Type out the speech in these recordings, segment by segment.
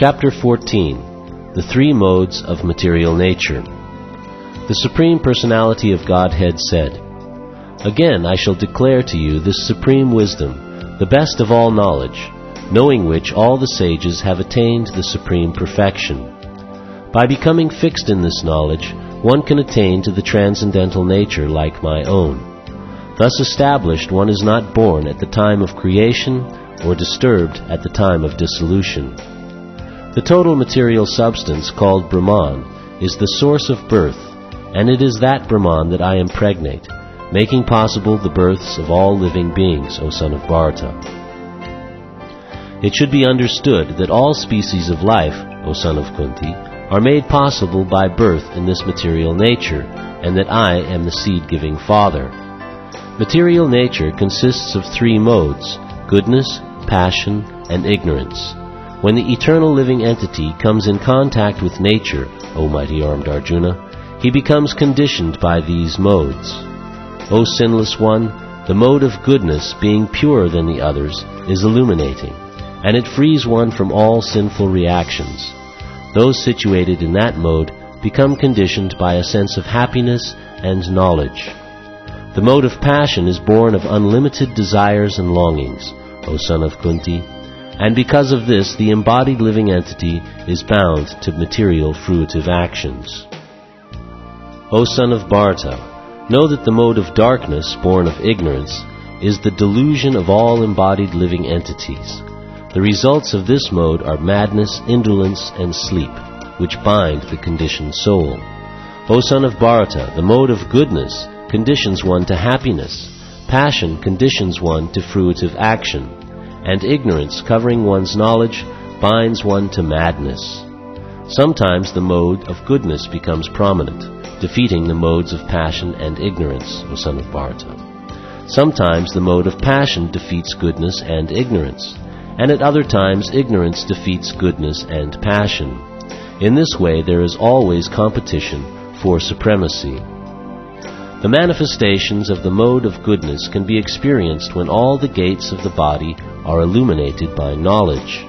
Chapter 14. The Three Modes of Material Nature. The Supreme Personality of Godhead said, "Again I shall declare to you this supreme wisdom, the best of all knowledge, knowing which all the sages have attained the supreme perfection. By becoming fixed in this knowledge, one can attain to the transcendental nature like my own. Thus established, one is not born at the time of creation or disturbed at the time of dissolution. The total material substance called Brahman is the source of birth, and it is that Brahman that I impregnate, making possible the births of all living beings, O son of Bharata. It should be understood that all species of life, O son of Kunti, are made possible by birth in this material nature, and that I am the seed-giving father. Material nature consists of three modes: goodness, passion, and ignorance. When the eternal living entity comes in contact with nature, O mighty armed Arjuna, he becomes conditioned by these modes. O sinless one, the mode of goodness, being purer than the others, is illuminating, and it frees one from all sinful reactions. Those situated in that mode become conditioned by a sense of happiness and knowledge. The mode of passion is born of unlimited desires and longings, O son of Kunti, and because of this the embodied living entity is bound to material fruitive actions. O son of Bharata, know that the mode of darkness, born of ignorance, is the delusion of all embodied living entities. The results of this mode are madness, indolence, and sleep, which bind the conditioned soul. O son of Bharata, the mode of goodness conditions one to happiness, passion conditions one to fruitive action, and ignorance, covering one's knowledge, binds one to madness. Sometimes the mode of goodness becomes prominent, defeating the modes of passion and ignorance, O son of Bharata. Sometimes the mode of passion defeats goodness and ignorance, and at other times ignorance defeats goodness and passion. In this way there is always competition for supremacy. The manifestations of the mode of goodness can be experienced when all the gates of the body are illuminated by knowledge.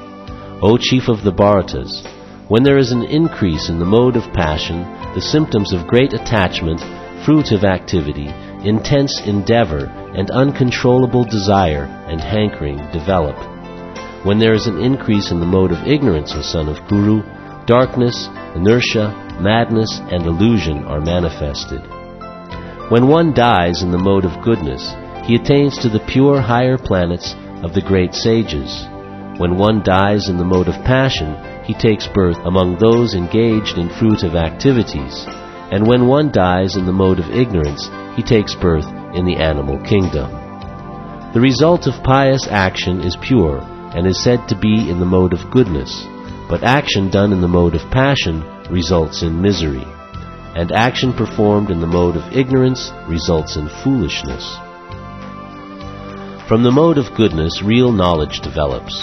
O chief of the Bharatas, when there is an increase in the mode of passion, the symptoms of great attachment, fruitive activity, intense endeavor, and uncontrollable desire and hankering develop. When there is an increase in the mode of ignorance, O son of Kuru, darkness, inertia, madness, and illusion are manifested. When one dies in the mode of goodness, he attains to the pure higher planets of the great sages. When one dies in the mode of passion, he takes birth among those engaged in fruitive activities, and when one dies in the mode of ignorance, he takes birth in the animal kingdom. The result of pious action is pure, and is said to be in the mode of goodness, but action done in the mode of passion results in misery, and action performed in the mode of ignorance results in foolishness. From the mode of goodness, real knowledge develops.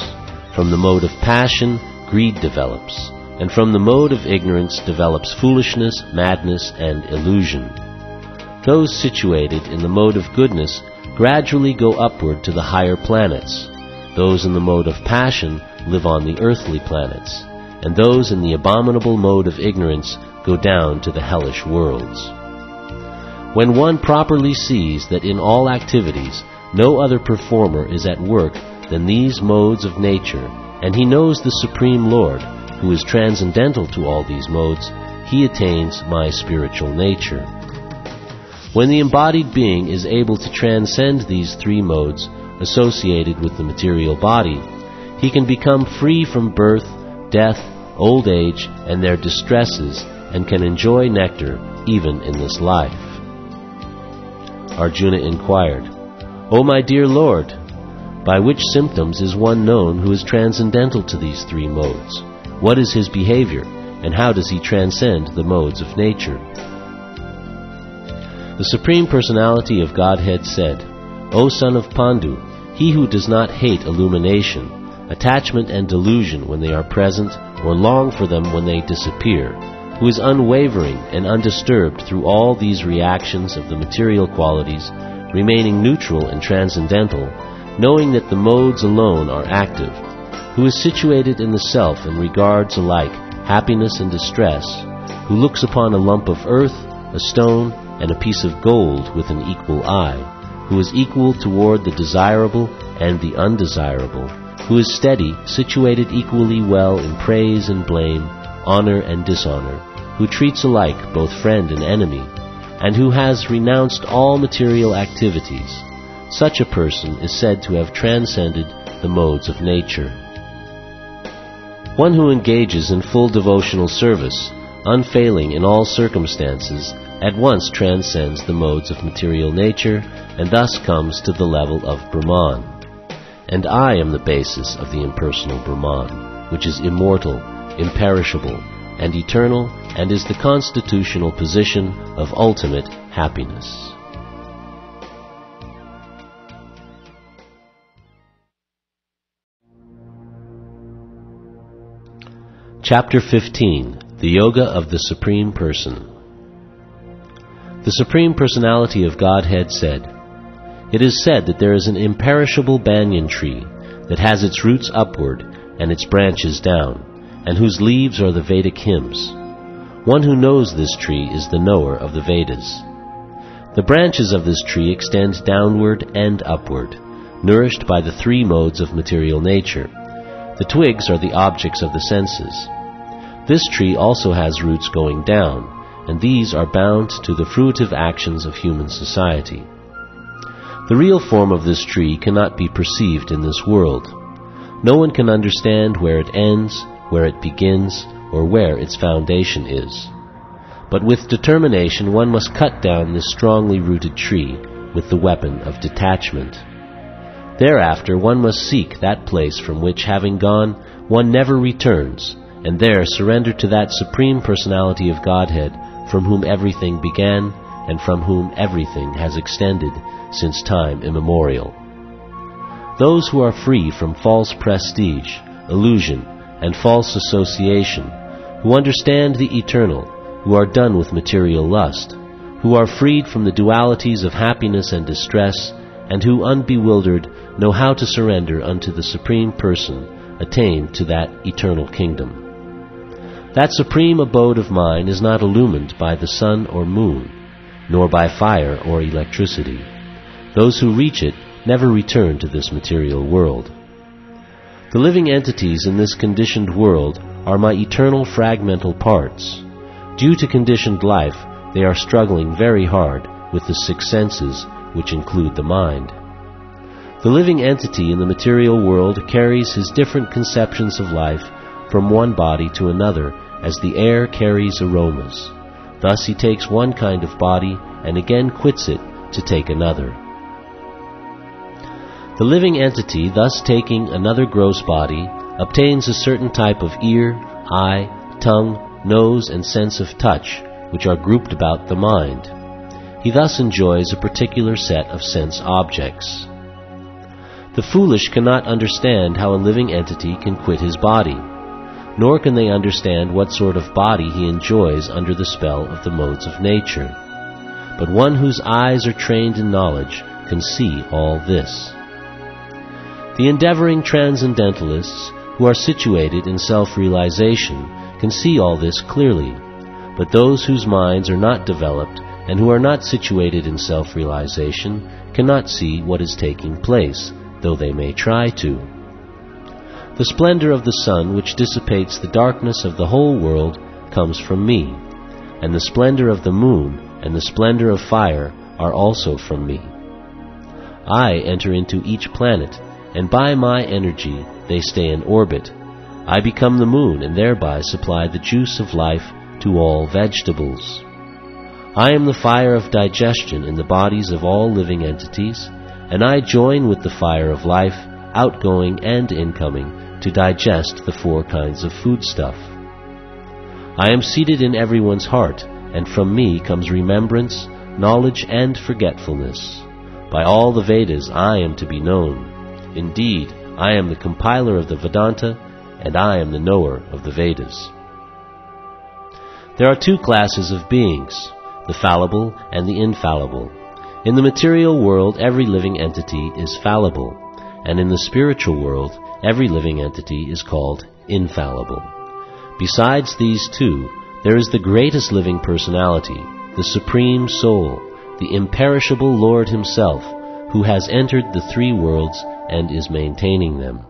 From the mode of passion, greed develops, and from the mode of ignorance develops foolishness, madness, and illusion. Those situated in the mode of goodness gradually go upward to the higher planets. Those in the mode of passion live on the earthly planets, and those in the abominable mode of ignorance go down to the hellish worlds. When one properly sees that in all activities no other performer is at work than these modes of nature, and he knows the Supreme Lord, who is transcendental to all these modes, he attains my spiritual nature. When the embodied being is able to transcend these three modes associated with the material body, he can become free from birth, death, old age, and their distresses, and can enjoy nectar even in this life. Arjuna inquired, O my dear Lord, by which symptoms is one known who is transcendental to these three modes? What is his behavior, and how does he transcend the modes of nature? The Supreme Personality of Godhead said, O son of Pandu, he who does not hate illumination, attachment and delusion when they are present, or long for them when they disappear, who is unwavering and undisturbed through all these reactions of the material qualities, remaining neutral and transcendental, knowing that the modes alone are active, who is situated in the self and regards alike happiness and distress, who looks upon a lump of earth, a stone, and a piece of gold with an equal eye, who is equal toward the desirable and the undesirable, who is steady, situated equally well in praise and blame, honor and dishonor, who treats alike both friend and enemy, and who has renounced all material activities. Such a person is said to have transcended the modes of nature. One who engages in full devotional service, unfailing in all circumstances, at once transcends the modes of material nature and thus comes to the level of Brahman. And I am the basis of the impersonal Brahman, which is immortal, imperishable, and eternal, and is the constitutional position of ultimate happiness. Chapter 15. The Yoga of the Supreme Person. The Supreme Personality of Godhead said, "It is said that there is an imperishable banyan tree that has its roots upward and its branches down, and whose leaves are the Vedic hymns. One who knows this tree is the knower of the Vedas. The branches of this tree extend downward and upward, nourished by the three modes of material nature. The twigs are the objects of the senses. This tree also has roots going down, and these are bound to the fruitive actions of human society. The real form of this tree cannot be perceived in this world. No one can understand where it ends, where it begins, or where its foundation is. But with determination one must cut down this strongly rooted tree with the weapon of detachment. Thereafter one must seek that place from which, having gone, one never returns, and there surrender to that Supreme Personality of Godhead from whom everything began and from whom everything has extended since time immemorial. Those who are free from false prestige, illusion, and false association, who understand the eternal, who are done with material lust, who are freed from the dualities of happiness and distress, and who, unbewildered, know how to surrender unto the Supreme Person, attain to that eternal kingdom. That supreme abode of mine is not illumined by the sun or moon, nor by fire or electricity. Those who reach it never return to this material world. The living entities in this conditioned world are my eternal fragmental parts. Due to conditioned life, they are struggling very hard with the six senses, which include the mind. The living entity in the material world carries his different conceptions of life from one body to another, as the air carries aromas. Thus he takes one kind of body and again quits it to take another. The living entity, thus taking another gross body, obtains a certain type of ear, eye, tongue, nose, and sense of touch, which are grouped about the mind. He thus enjoys a particular set of sense objects. The foolish cannot understand how a living entity can quit his body, nor can they understand what sort of body he enjoys under the spell of the modes of nature. But one whose eyes are trained in knowledge can see all this. The endeavoring transcendentalists, who are situated in self-realization, can see all this clearly, but those whose minds are not developed and who are not situated in self-realization cannot see what is taking place, though they may try to. The splendor of the sun, which dissipates the darkness of the whole world, comes from me, and the splendor of the moon and the splendor of fire are also from me. I enter into each planet, and by my energy they stay in orbit. I become the moon and thereby supply the juice of life to all vegetables. I am the fire of digestion in the bodies of all living entities, and I join with the fire of life, outgoing and incoming, to digest the four kinds of foodstuff. I am seated in everyone's heart, and from me comes remembrance, knowledge, and forgetfulness. By all the Vedas I am to be known. Indeed, I am the compiler of the Vedanta, and I am the knower of the Vedas. There are two classes of beings, the fallible and the infallible. In the material world, every living entity is fallible, and in the spiritual world, every living entity is called infallible. Besides these two, there is the greatest living personality, the Supreme Soul, the imperishable Lord Himself, who has entered the three worlds and is maintaining them.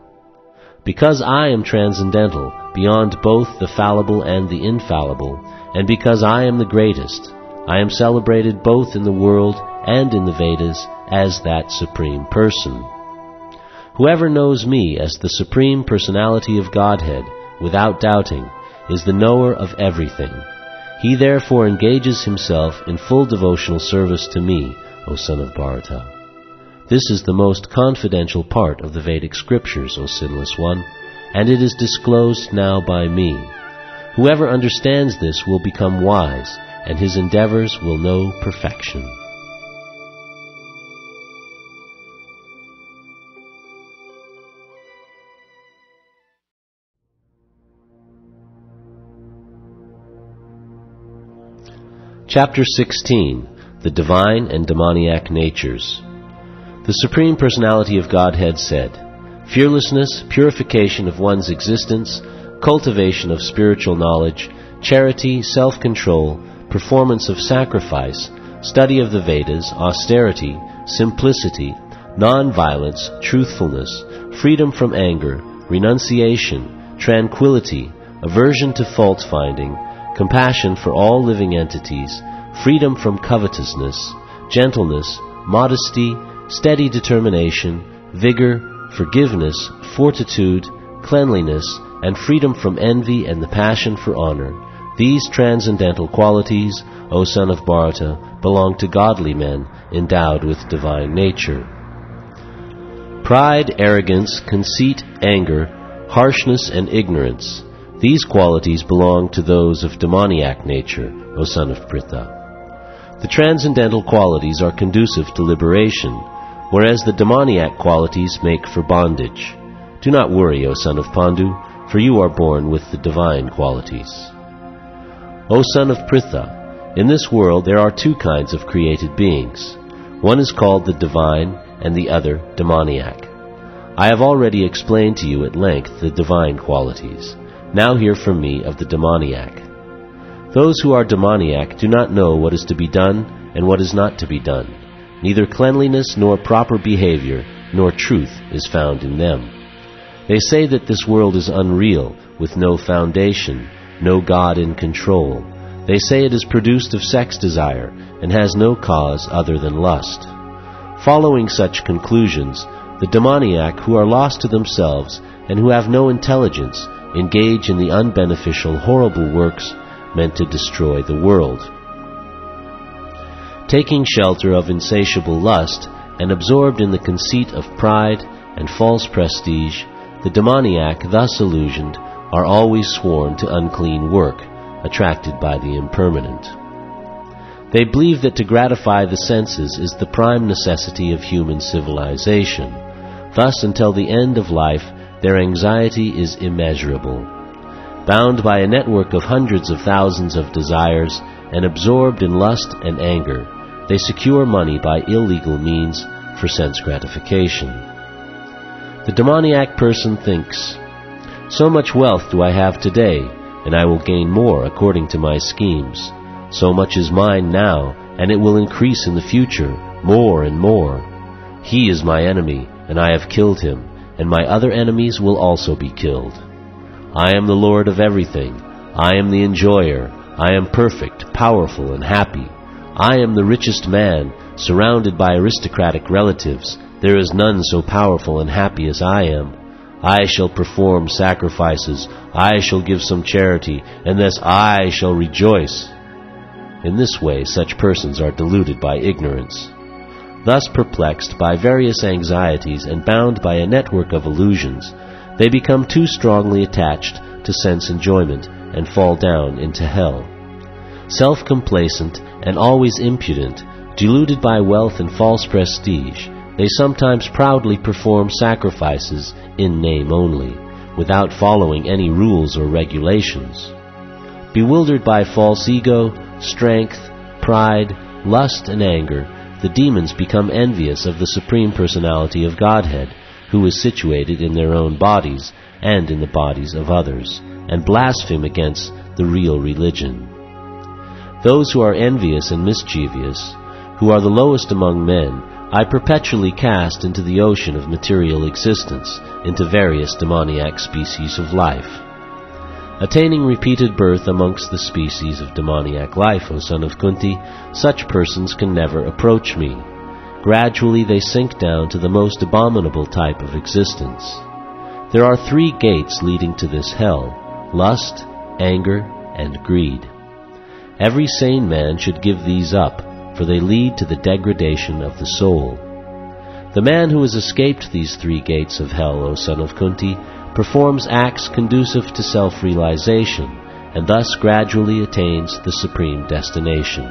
Because I am transcendental, beyond both the fallible and the infallible, and because I am the greatest, I am celebrated both in the world and in the Vedas as that Supreme Person. Whoever knows me as the Supreme Personality of Godhead, without doubting, is the knower of everything. He therefore engages himself in full devotional service to me, O son of Bharata. This is the most confidential part of the Vedic scriptures, O sinless one, and it is disclosed now by me. Whoever understands this will become wise, and his endeavors will know perfection. Chapter 16. The Divine and Demoniac Natures. The Supreme Personality of Godhead said, fearlessness, purification of one's existence, cultivation of spiritual knowledge, charity, self-control, performance of sacrifice, study of the Vedas, austerity, simplicity, non-violence, truthfulness, freedom from anger, renunciation, tranquility, aversion to fault-finding, compassion for all living entities, freedom from covetousness, gentleness, modesty, steady determination, vigor, forgiveness, fortitude, cleanliness, and freedom from envy and the passion for honor. These transcendental qualities, O son of Bharata, belong to godly men endowed with divine nature. Pride, arrogance, conceit, anger, harshness, and ignorance, these qualities belong to those of demoniac nature, O son of Pritha. The transcendental qualities are conducive to liberation, whereas the demoniac qualities make for bondage. Do not worry, O son of Pandu, for you are born with the divine qualities. O son of Pritha, in this world there are two kinds of created beings. One is called the divine, and the other demoniac. I have already explained to you at length the divine qualities. Now hear from me of the demoniac. Those who are demoniac do not know what is to be done and what is not to be done. Neither cleanliness nor proper behavior nor truth is found in them. They say that this world is unreal, with no foundation, no God in control. They say it is produced of sex desire and has no cause other than lust. Following such conclusions, the demoniac, who are lost to themselves and who have no intelligence, engage in the unbeneficial, horrible works meant to destroy the world. Taking shelter of insatiable lust and absorbed in the conceit of pride and false prestige, the demoniac, thus illusioned, are always sworn to unclean work, attracted by the impermanent. They believe that to gratify the senses is the prime necessity of human civilization. Thus, until the end of life, their anxiety is immeasurable. Bound by a network of hundreds of thousands of desires and absorbed in lust and anger, they secure money by illegal means for sense gratification. The demoniac person thinks, so much wealth do I have today, and I will gain more according to my schemes. So much is mine now, and it will increase in the future, more and more. He is my enemy, and I have killed him, and my other enemies will also be killed. I am the Lord of everything. I am the enjoyer. I am perfect, powerful, and happy. I am the richest man, surrounded by aristocratic relatives. There is none so powerful and happy as I am. I shall perform sacrifices. I shall give some charity, and thus I shall rejoice. In this way, such persons are deluded by ignorance. Thus perplexed by various anxieties and bound by a network of illusions, they become too strongly attached to sense enjoyment and fall down into hell. Self-complacent and always impudent, deluded by wealth and false prestige, they sometimes proudly perform sacrifices in name only, without following any rules or regulations. Bewildered by false ego, strength, pride, lust, and anger, the demons become envious of the Supreme Personality of Godhead, who is situated in their own bodies and in the bodies of others, and blaspheme against the real religion. Those who are envious and mischievous, who are the lowest among men, I perpetually cast into the ocean of material existence, into various demoniac species of life. Attaining repeated birth amongst the species of demoniac life, O son of Kunti, such persons can never approach me. Gradually they sink down to the most abominable type of existence. There are 3 gates leading to this hell: lust, anger, and greed. Every sane man should give these up, for they lead to the degradation of the soul. The man who has escaped these 3 gates of hell, O son of Kunti, performs acts conducive to self-realization, and thus gradually attains the supreme destination.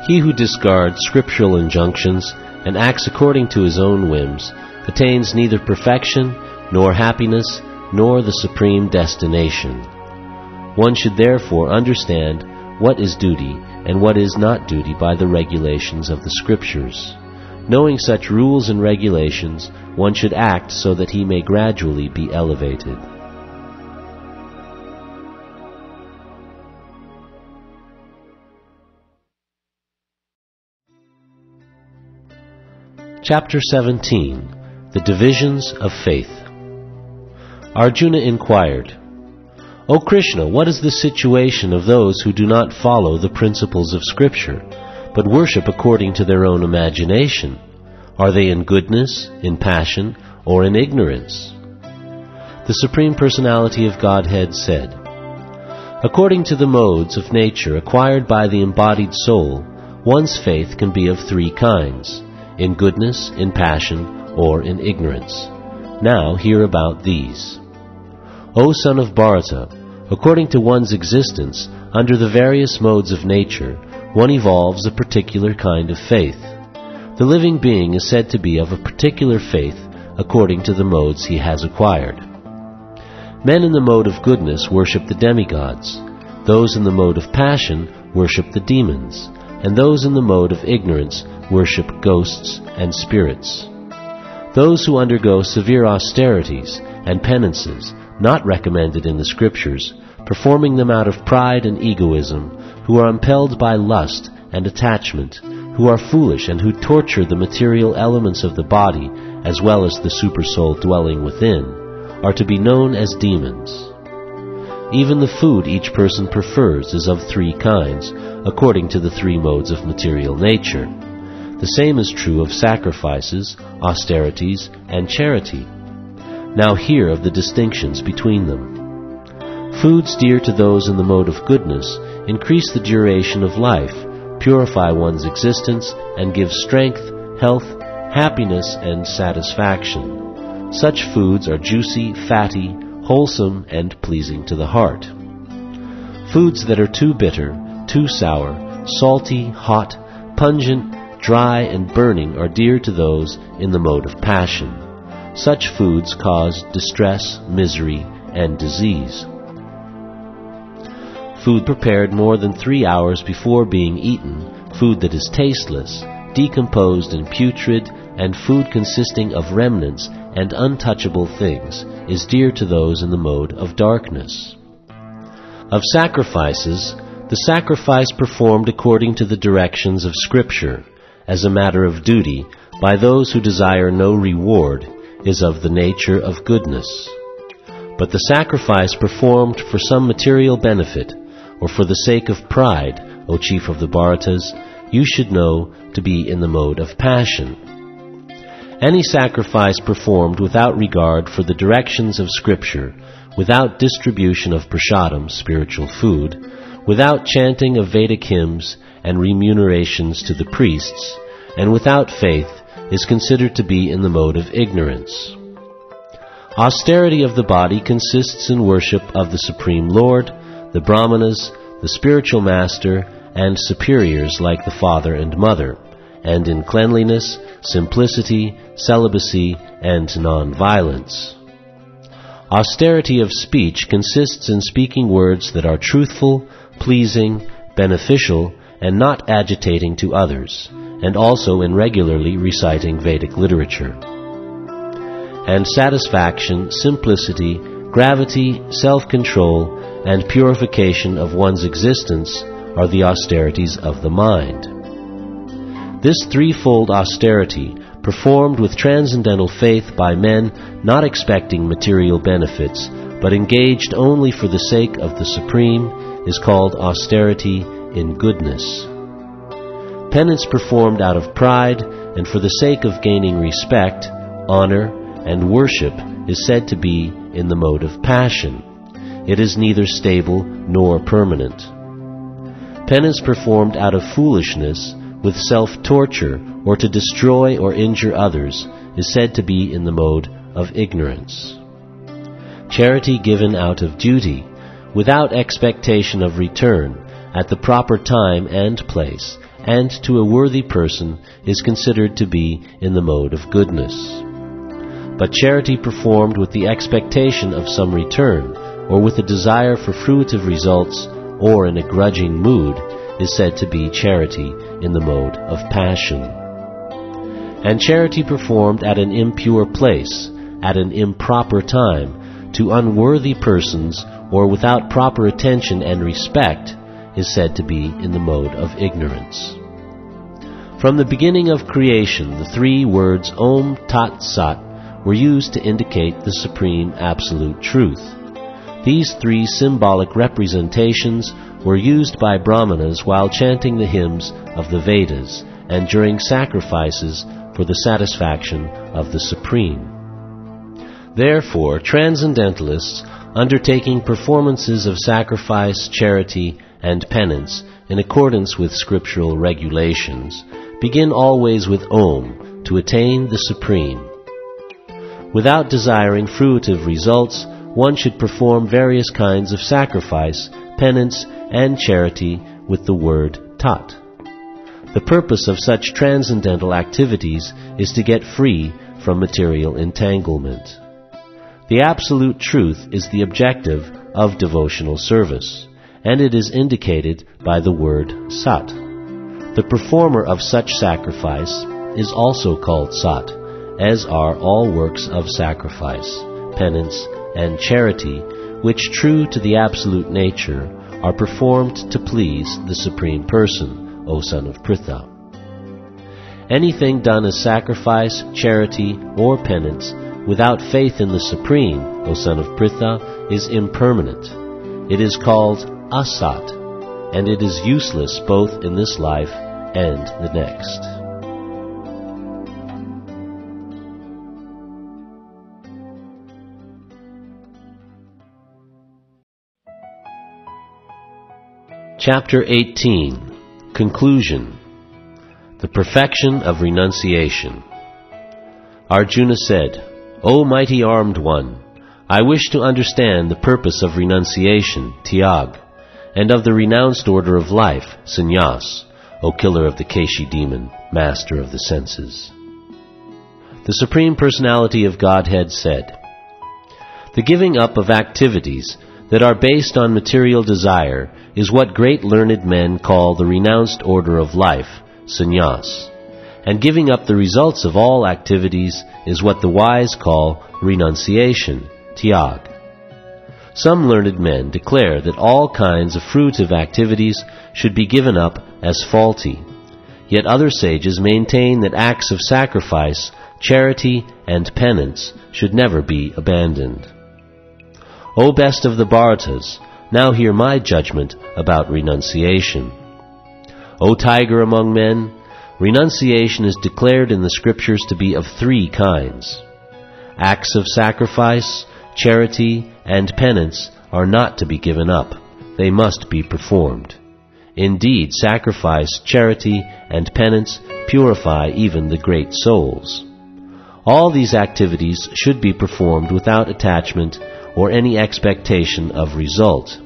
He who discards scriptural injunctions and acts according to his own whims attains neither perfection, nor happiness, nor the supreme destination. One should therefore understand what is duty and what is not duty by the regulations of the Scriptures. Knowing such rules and regulations, one should act so that he may gradually be elevated. Chapter 17. The Divisions of Faith. Arjuna inquired, O Krishna, what is the situation of those who do not follow the principles of Scripture, but worship according to their own imagination? Are they in goodness, in passion, or in ignorance? The Supreme Personality of Godhead said, According to the modes of nature acquired by the embodied soul, one's faith can be of 3 kinds: in goodness, in passion, or in ignorance. Now hear about these. O son of Bharata, according to one's existence, under the various modes of nature, one evolves a particular kind of faith. The living being is said to be of a particular faith according to the modes he has acquired. Men in the mode of goodness worship the demigods, those in the mode of passion worship the demons, and those in the mode of ignorance worship ghosts and spirits. Those who undergo severe austerities and penances not recommended in the Scriptures, performing them out of pride and egoism, who are impelled by lust and attachment, who are foolish and who torture the material elements of the body as well as the supersoul dwelling within, are to be known as demons. Even the food each person prefers is of 3 kinds, according to the 3 modes of material nature. The same is true of sacrifices, austerities, and charity. Now hear of the distinctions between them. Foods dear to those in the mode of goodness increase the duration of life, purify one's existence, and give strength, health, happiness, and satisfaction. Such foods are juicy, fatty, wholesome, and pleasing to the heart. Foods that are too bitter, too sour, salty, hot, pungent, dry, and burning are dear to those in the mode of passion. Such foods cause distress, misery, and disease. Food prepared more than 3 hours before being eaten, food that is tasteless, decomposed and putrid, and food consisting of remnants and untouchable things, is dear to those in the mode of darkness. Of sacrifices, the sacrifice performed according to the directions of Scripture, as a matter of duty, by those who desire no reward, is of the nature of goodness. But the sacrifice performed for some material benefit, or for the sake of pride, O chief of the Bharatas, you should know to be in the mode of passion. Any sacrifice performed without regard for the directions of Scripture, without distribution of prasadam, spiritual food, without chanting of Vedic hymns and remunerations to the priests, and without faith, is considered to be in the mode of ignorance. Austerity of the body consists in worship of the Supreme Lord, the Brahmanas, the spiritual master, and superiors like the father and mother, and in cleanliness, simplicity, celibacy, and non-violence. Austerity of speech consists in speaking words that are truthful, pleasing, beneficial, and not agitating to others, and also in regularly reciting Vedic literature. and satisfaction, simplicity, gravity, self-control, and purification of one's existence are the austerities of the mind. This threefold austerity, performed with transcendental faith by men not expecting material benefits, but engaged only for the sake of the Supreme, is called austerity in goodness. Penance performed out of pride and for the sake of gaining respect, honor, and worship is said to be in the mode of passion. It is neither stable nor permanent. Penance performed out of foolishness, with self-torture, or to destroy or injure others, is said to be in the mode of ignorance. Charity given out of duty, without expectation of return, at the proper time and place, and to a worthy person, is considered to be in the mode of goodness. But charity performed with the expectation of some return, or with a desire for fruitive results, or in a grudging mood, is said to be charity in the mode of passion. And charity performed at an impure place, at an improper time, to unworthy persons, or without proper attention and respect, is said to be in the mode of ignorance. From the beginning of creation, the three words Om Tat Sat were used to indicate the supreme absolute truth. These three symbolic representations were used by Brahmanas while chanting the hymns of the Vedas and during sacrifices for the satisfaction of the Supreme. Therefore, transcendentalists undertaking performances of sacrifice, charity, and penance in accordance with scriptural regulations begin always with Om to attain the Supreme. Without desiring fruitive results, one should perform various kinds of sacrifice, penance, and charity with the word Tat. The purpose of such transcendental activities is to get free from material entanglement. The absolute truth is the objective of devotional service, and it is indicated by the word Sat. The performer of such sacrifice is also called Sat, as are all works of sacrifice, penance, and charity, which, true to the absolute nature, are performed to please the Supreme Person, O son of Pritha. Anything done as sacrifice, charity, or penance without faith in the Supreme, O son of Pritha, is impermanent. It is called asat, and it is useless both in this life and the next. Chapter 18. Conclusion. The Perfection of Renunciation. Arjuna said, O mighty armed one, I wish to understand the purpose of renunciation, tyag, and of the renounced order of life, sannyas, O killer of the Keshi demon, master of the senses. The Supreme Personality of Godhead said, The giving up of activities that are based on material desire is what great learned men call the renounced order of life, sannyas, and giving up the results of all activities is what the wise call renunciation, tyag. Some learned men declare that all kinds of fruitive activities should be given up as faulty, yet other sages maintain that acts of sacrifice, charity, and penance should never be abandoned. O best of the Bharatas, now hear my judgment about renunciation. O tiger among men, renunciation is declared in the scriptures to be of three kinds. Acts of sacrifice, charity, and penance are not to be given up. They must be performed. Indeed, sacrifice, charity, and penance purify even the great souls. All these activities should be performed without attachment or any expectation of result.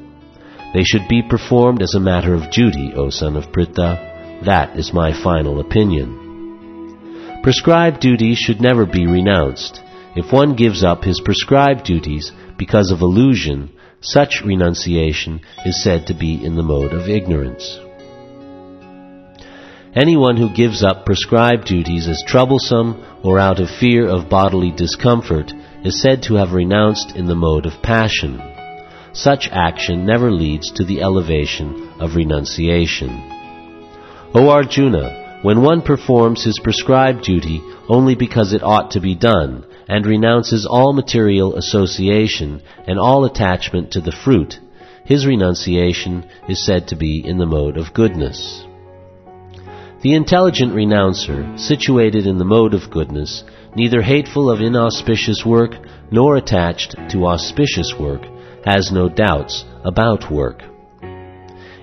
They should be performed as a matter of duty, O son of Pritha. That is my final opinion. Prescribed duties should never be renounced. If one gives up his prescribed duties because of illusion, such renunciation is said to be in the mode of ignorance. Anyone who gives up prescribed duties as troublesome or out of fear of bodily discomfort is said to have renounced in the mode of passion. Such action never leads to the elevation of renunciation. O Arjuna, when one performs his prescribed duty only because it ought to be done, and renounces all material association and all attachment to the fruit, his renunciation is said to be in the mode of goodness. The intelligent renouncer, situated in the mode of goodness, neither hateful of inauspicious work nor attached to auspicious work, has no doubts about work.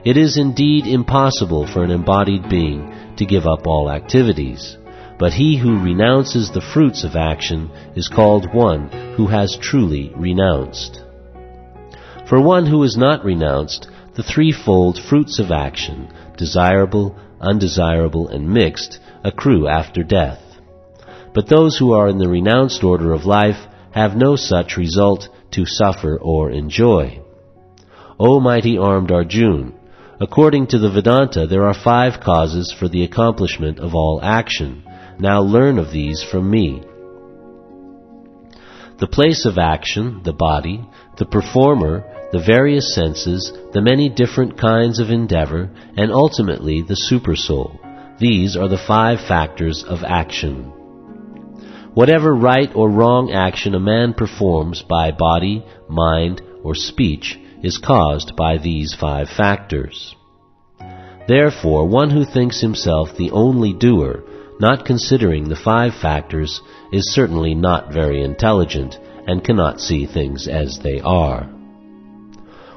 It is indeed impossible for an embodied being to give up all activities, but he who renounces the fruits of action is called one who has truly renounced. For one who is not renounced, the threefold fruits of action, desirable, undesirable, and mixed, accrue after death. But those who are in the renounced order of life have no such result to suffer or enjoy. O mighty armed Arjuna, according to the Vedanta, there are 5 causes for the accomplishment of all action. Now learn of these from me. The place of action, the body, the performer, the various senses, the many different kinds of endeavor, and ultimately the supersoul. These are the 5 factors of action. Whatever right or wrong action a man performs by body, mind, or speech is caused by these 5 factors. Therefore, one who thinks himself the only doer, not considering the 5 factors, is certainly not very intelligent and cannot see things as they are.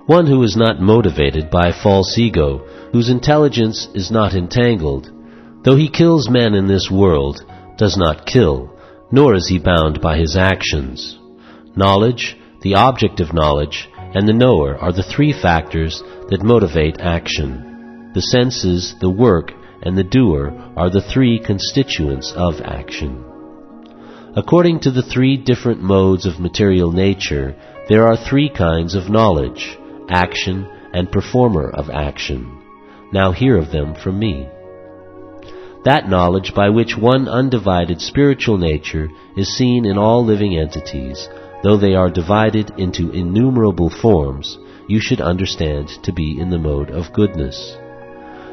One who is not motivated by false ego, whose intelligence is not entangled, though he kills men in this world, does not kill, nor is he bound by his actions. Knowledge, the object of knowledge, and the knower are the 3 factors that motivate action. The senses, the work, and the doer are the 3 constituents of action. According to the 3 different modes of material nature, there are 3 kinds of knowledge: action, and performer of action. Now hear of them from me. That knowledge by which one undivided spiritual nature is seen in all living entities, though they are divided into innumerable forms, you should understand to be in the mode of goodness.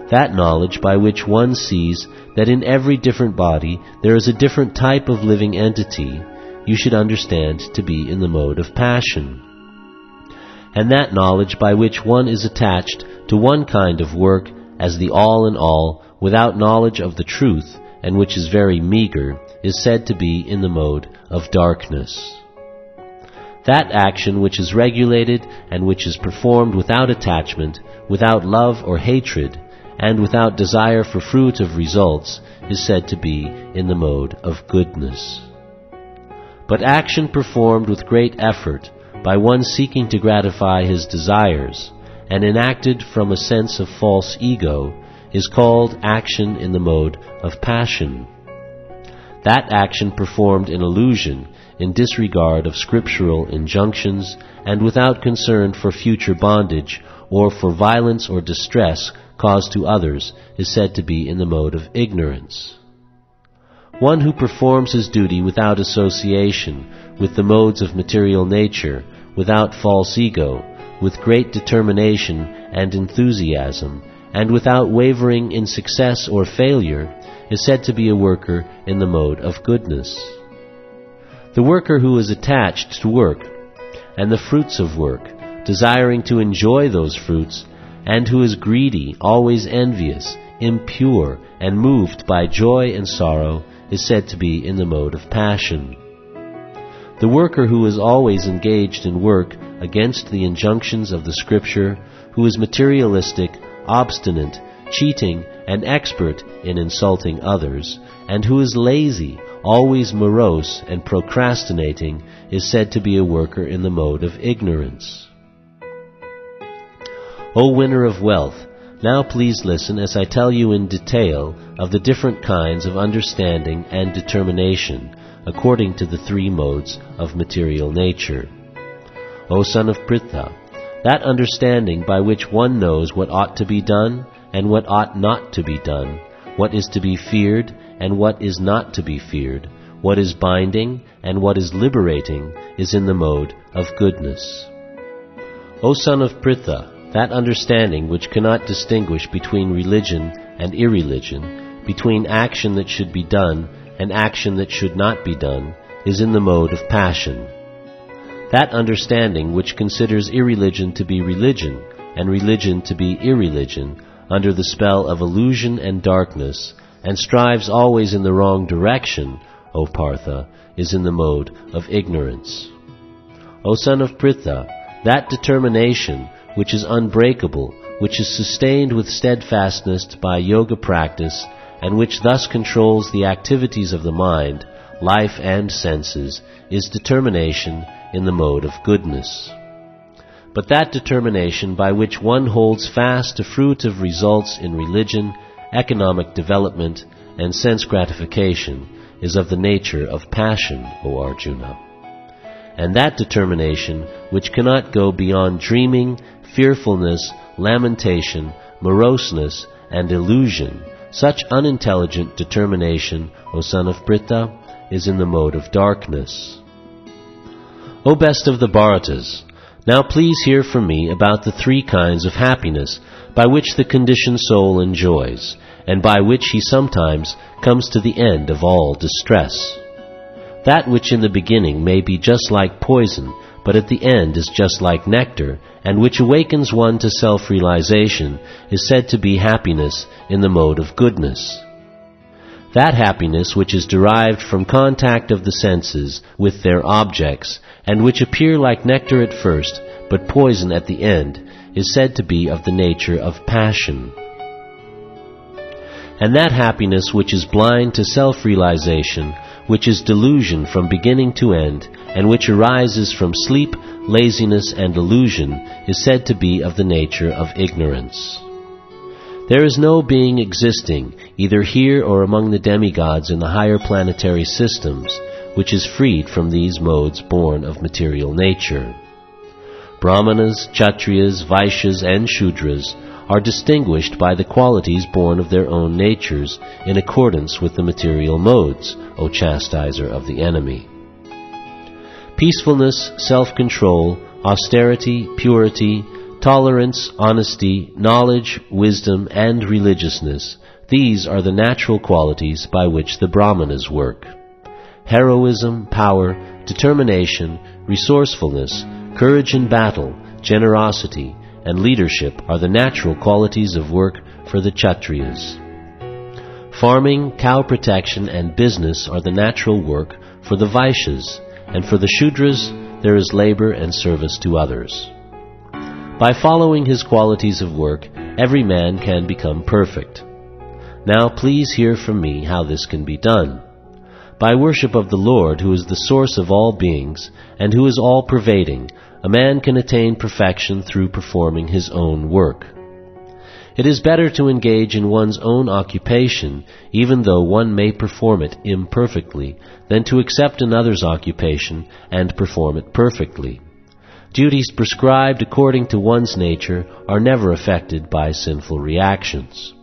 That knowledge by which one sees that in every different body there is a different type of living entity, you should understand to be in the mode of passion. And that knowledge by which one is attached to one kind of work as the all in all, without knowledge of the truth, and which is very meager, is said to be in the mode of darkness. That action which is regulated and which is performed without attachment, without love or hatred, and without desire for fruit of results, is said to be in the mode of goodness. But action performed with great effort, by one seeking to gratify his desires, and enacted from a sense of false ego, is called action in the mode of passion. That action performed in illusion, in disregard of scriptural injunctions, and without concern for future bondage, or for violence or distress caused to others, is said to be in the mode of ignorance. One who performs his duty without association with the modes of material nature, without false ego, with great determination and enthusiasm, and without wavering in success or failure, is said to be a worker in the mode of goodness. The worker who is attached to work and the fruits of work, desiring to enjoy those fruits, and who is greedy, always envious, impure, and moved by joy and sorrow, is said to be in the mode of passion. The worker who is always engaged in work against the injunctions of the Scripture, who is materialistic, obstinate, cheating, and expert in insulting others, and who is lazy, always morose and procrastinating, is said to be a worker in the mode of ignorance. O winner of wealth, now please listen as I tell you in detail of the different kinds of understanding and determination according to the 3 modes of material nature. O son of Pritha, that understanding by which one knows what ought to be done and what ought not to be done, what is to be feared and what is not to be feared, what is binding and what is liberating, is in the mode of goodness. O son of Pritha, that understanding which cannot distinguish between religion and irreligion, between action that should be done and action that should not be done, is in the mode of passion. That understanding which considers irreligion to be religion and religion to be irreligion under the spell of illusion and darkness, and strives always in the wrong direction, O Partha, is in the mode of ignorance. O son of Pritha, that determination which is unbreakable, which is sustained with steadfastness by yoga practice, and which thus controls the activities of the mind, life and senses, is determination in the mode of goodness. But that determination by which one holds fast to fruitive results in religion, economic development, and sense gratification is of the nature of passion, O Arjuna. And that determination which cannot go beyond dreaming, fearfulness, lamentation, moroseness, and illusion, such unintelligent determination, O son of Pritha, is in the mode of darkness. O best of the Bharatas, now please hear from me about the three kinds of happiness by which the conditioned soul enjoys, and by which he sometimes comes to the end of all distress. That which in the beginning may be just like poison, but at the end is just like nectar, and which awakens one to self-realization, is said to be happiness in the mode of goodness. That happiness which is derived from contact of the senses with their objects, and which appear like nectar at first, but poison at the end, is said to be of the nature of passion. And that happiness which is blind to self-realization, which is delusion from beginning to end, and which arises from sleep, laziness, and illusion, is said to be of the nature of ignorance. There is no being existing, either here or among the demigods in the higher planetary systems, which is freed from these modes born of material nature. Brahmanas, Kshatriyas, Vaishyas, and Shudras are distinguished by the qualities born of their own natures in accordance with the material modes, O chastiser of the enemy. Peacefulness, self-control, austerity, purity, tolerance, honesty, knowledge, wisdom, and religiousness, these are the natural qualities by which the Brahmanas work. Heroism, power, determination, resourcefulness, courage in battle, generosity, and leadership are the natural qualities of work for the Kshatriyas. Farming, cow protection, and business are the natural work for the Vaishyas, and for the Shudras there is labor and service to others. By following his qualities of work, every man can become perfect. Now please hear from me how this can be done. By worship of the Lord, who is the source of all beings, and who is all-pervading, a man can attain perfection through performing his own work. It is better to engage in one's own occupation, even though one may perform it imperfectly, than to accept another's occupation and perform it perfectly. Duties prescribed according to one's nature are never affected by sinful reactions.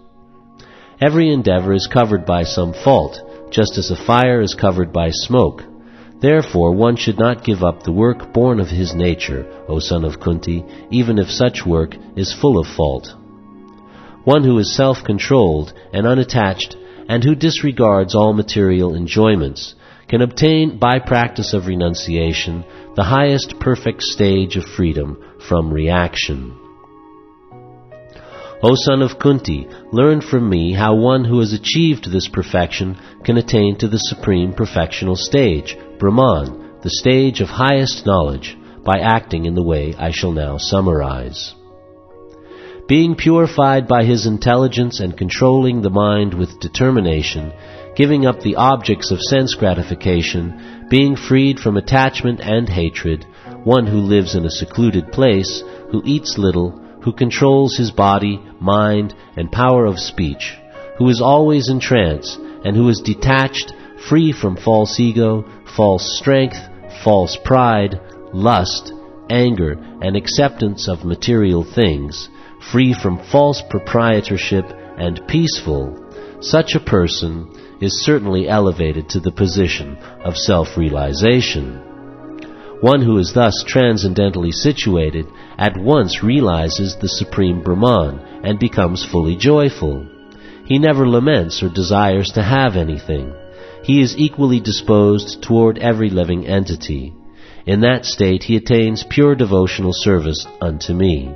Every endeavor is covered by some fault, just as a fire is covered by smoke. Therefore, one should not give up the work born of his nature, O son of Kunti, even if such work is full of fault. One who is self-controlled and unattached, and who disregards all material enjoyments, can obtain, by practice of renunciation, the highest perfect stage of freedom from reaction. O son of Kunti, learn from me how one who has achieved this perfection can attain to the supreme perfectional stage, Brahman, the stage of highest knowledge, by acting in the way I shall now summarize. Being purified by his intelligence and controlling the mind with determination, giving up the objects of sense gratification, being freed from attachment and hatred, one who lives in a secluded place, who eats little, who controls his body, mind, and power of speech, who is always in trance, and who is detached, free from false ego, false strength, false pride, lust, anger, and acceptance of material things, free from false proprietorship, and peaceful, such a person is certainly elevated to the position of self-realization. One who is thus transcendentally situated at once realizes the Supreme Brahman and becomes fully joyful. He never laments or desires to have anything. He is equally disposed toward every living entity. In that state he attains pure devotional service unto me.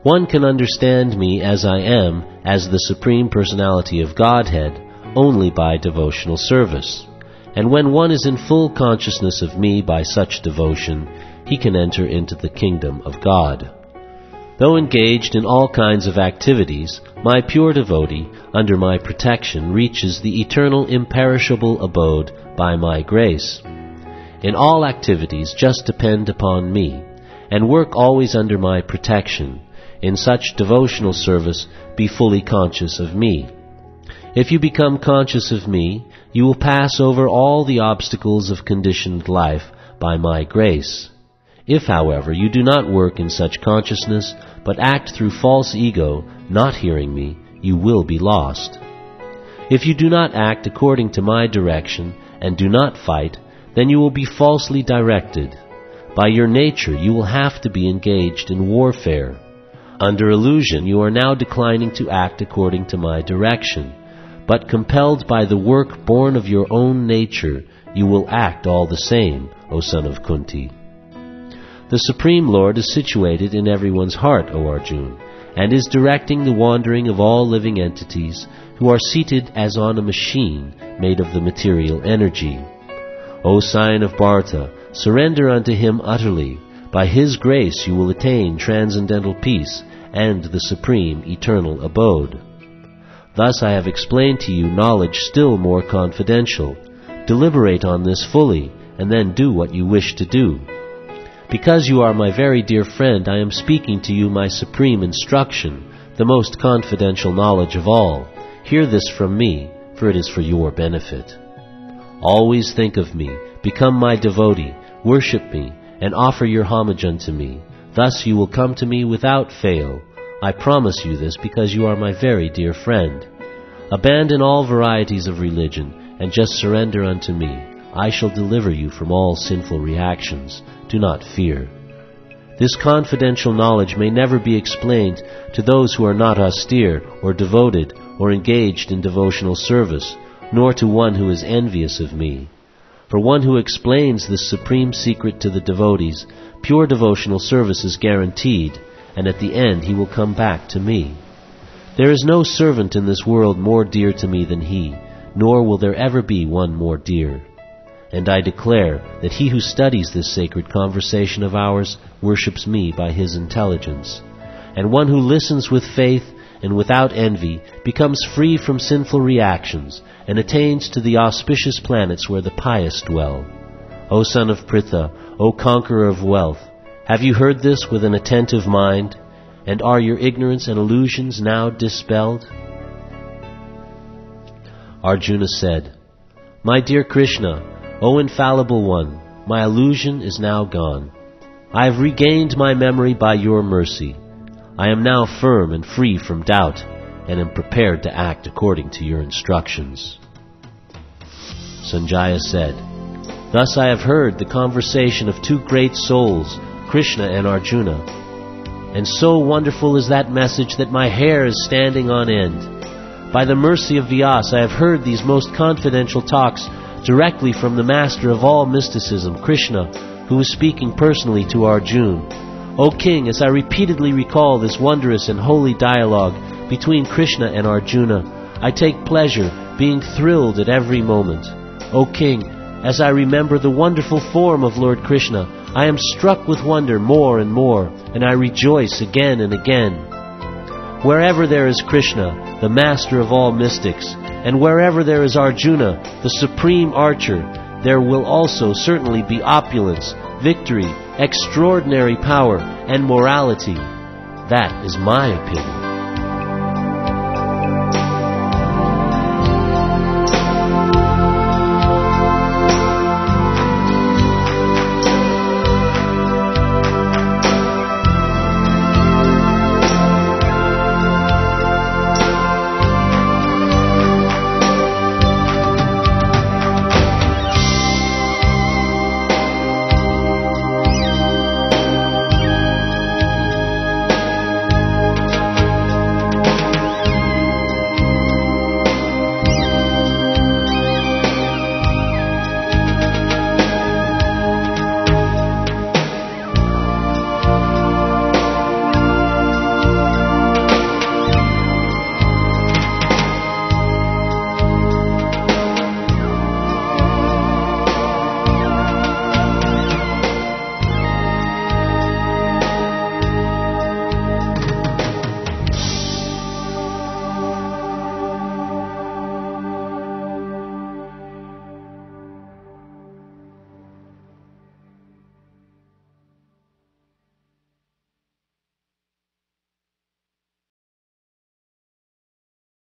One can understand me as I am, as the Supreme Personality of Godhead, only by devotional service. And when one is in full consciousness of me by such devotion, he can enter into the kingdom of God. Though engaged in all kinds of activities, my pure devotee, under my protection, reaches the eternal imperishable abode by my grace. In all activities, just depend upon me, and work always under my protection. In such devotional service, be fully conscious of me. If you become conscious of me, you will pass over all the obstacles of conditioned life by my grace. If, however, you do not work in such consciousness, but act through false ego, not hearing me, you will be lost. If you do not act according to my direction, and do not fight, then you will be falsely directed. By your nature, you will have to be engaged in warfare. Under illusion, you are now declining to act according to my direction, but compelled by the work born of your own nature, you will act all the same, O son of Kunti. The Supreme Lord is situated in everyone's heart, O Arjuna, and is directing the wandering of all living entities who are seated as on a machine made of the material energy. O sign of Bharata, surrender unto him utterly. By his grace you will attain transcendental peace and the supreme eternal abode. Thus I have explained to you knowledge still more confidential. Deliberate on this fully, and then do what you wish to do. Because you are my very dear friend, I am speaking to you my supreme instruction, the most confidential knowledge of all. Hear this from me, for it is for your benefit. Always think of me, become my devotee, worship me, and offer your homage unto me. Thus you will come to me without fail. I promise you this because you are my very dear friend. Abandon all varieties of religion, and just surrender unto me. I shall deliver you from all sinful reactions. Do not fear. This confidential knowledge may never be explained to those who are not austere or devoted or engaged in devotional service, nor to one who is envious of me. For one who explains this supreme secret to the devotees, pure devotional service is guaranteed, and at the end he will come back to me. There is no servant in this world more dear to me than he, nor will there ever be one more dear. And I declare that he who studies this sacred conversation of ours worships me by his intelligence. And one who listens with faith and without envy becomes free from sinful reactions and attains to the auspicious planets where the pious dwell. O son of Pritha, O conqueror of wealth, have you heard this with an attentive mind? And are your ignorance and illusions now dispelled? Arjuna said, My dear Krishna, O infallible one, my illusion is now gone. I have regained my memory by your mercy. I am now firm and free from doubt, and am prepared to act according to your instructions. Sanjaya said, Thus I have heard the conversation of two great souls, Krishna and Arjuna, and so wonderful is that message that my hair is standing on end. By the mercy of Vyasa, I have heard these most confidential talks directly from the master of all mysticism, Krishna, who is speaking personally to Arjuna. O King, as I repeatedly recall this wondrous and holy dialogue between Krishna and Arjuna, I take pleasure, being thrilled at every moment. O King, as I remember the wonderful form of Lord Krishna, I am struck with wonder more and more, and I rejoice again and again. Wherever there is Krishna, the master of all mystics, and wherever there is Arjuna, the supreme archer, there will also certainly be opulence, victory, extraordinary power, and morality. That is my opinion.